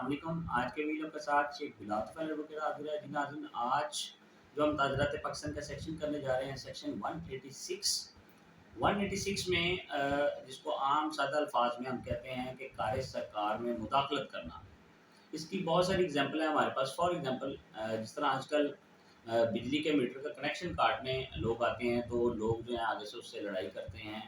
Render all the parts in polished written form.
अस्सलाम वालेकुम। आज के वीडियो के साथ शेख बिलाल तफ़ैल एडवोकेट हाज़िर है। जी नाज़रीन, आज जो हम ताज़रात पाकिस्तान का सेक्शन करने जा रहे हैं, सेक्शन 186 में जिसको आम सादा अल्फाज में हम कहते हैं कि कार्य सरकार में मुदाखलत करना। इसकी बहुत सारी एग्जांपल है हमारे पास। फॉर एग्जांपल जिस तरह आजकल बिजली के मीटर का कनेक्शन काटने लोग आते हैं, तो लोग जो है आगे से उससे लड़ाई करते हैं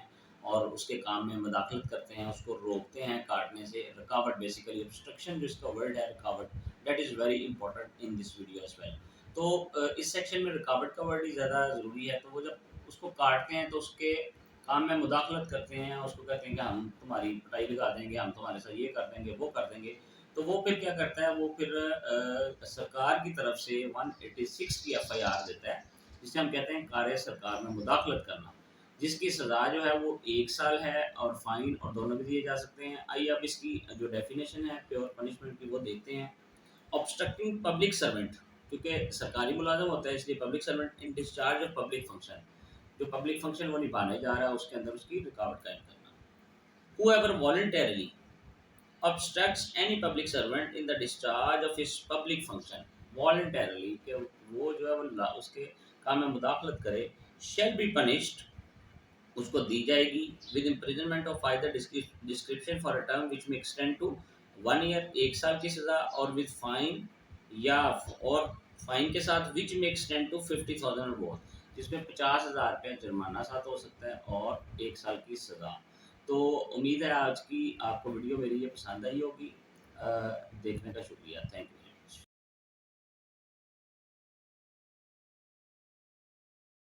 और उसके काम में मुदाखलत करते हैं, उसको रोकते हैं काटने से। रुकावट, बेसिकली ऑब्स्ट्रक्शन जो इसका वर्ड है, रुकावट, that is very important in this video as well. तो इस सेक्शन में रुकावट का वर्ड ही ज़्यादा ज़रूरी है। तो वो जब उसको काटते हैं तो उसके काम में मुदाखलत करते हैं, उसको कहते हैं कि हम तुम्हारी पिटाई लगा देंगे, हम तुम्हारे साथ ये कर देंगे, वो कर देंगे। तो वो फिर क्या करता है, वो फिर सरकार की तरफ से 186 की एफआईआर देता है, जिसे हम कहते हैं कार्य सरकार में मुदाखलत करना, जिसकी सज़ा जो है वो 1 साल है और फ़ाइन और दोनों भी दिए जा सकते हैं। आइए अब इसकी जो डेफिनेशन है प्योर पनिशमेंट की वो देखते हैं। ऑब्स्ट्रक्टिंग पब्लिक सर्वेंट, क्योंकि सरकारी मुलाज़िम होता है इसलिए public servant in discharge of public function, जो पब्लिक फंक्शन वो निभाने जा रहा है उसके अंदर उसकी रुकावट कायम करना। Whoever voluntarily obstructs any public servant in the discharge of his public function voluntarily, कि वो जो है वो उसके काम में मुदाखलत करे, shall be punished, उसको दी जाएगी with imprisonment of either description for a term which may extend to 1 year, 1 साल की सज़ा, और with fine या और फाइन के साथ which may extend to 50,000 और more, जिसमें 50,000 रुपये जुर्माना साथ हो सकता है और 1 साल की सज़ा। तो उम्मीद है आज की आपको वीडियो मेरी ये पसंद आई होगी। देखने का शुक्रिया, थैंक यू।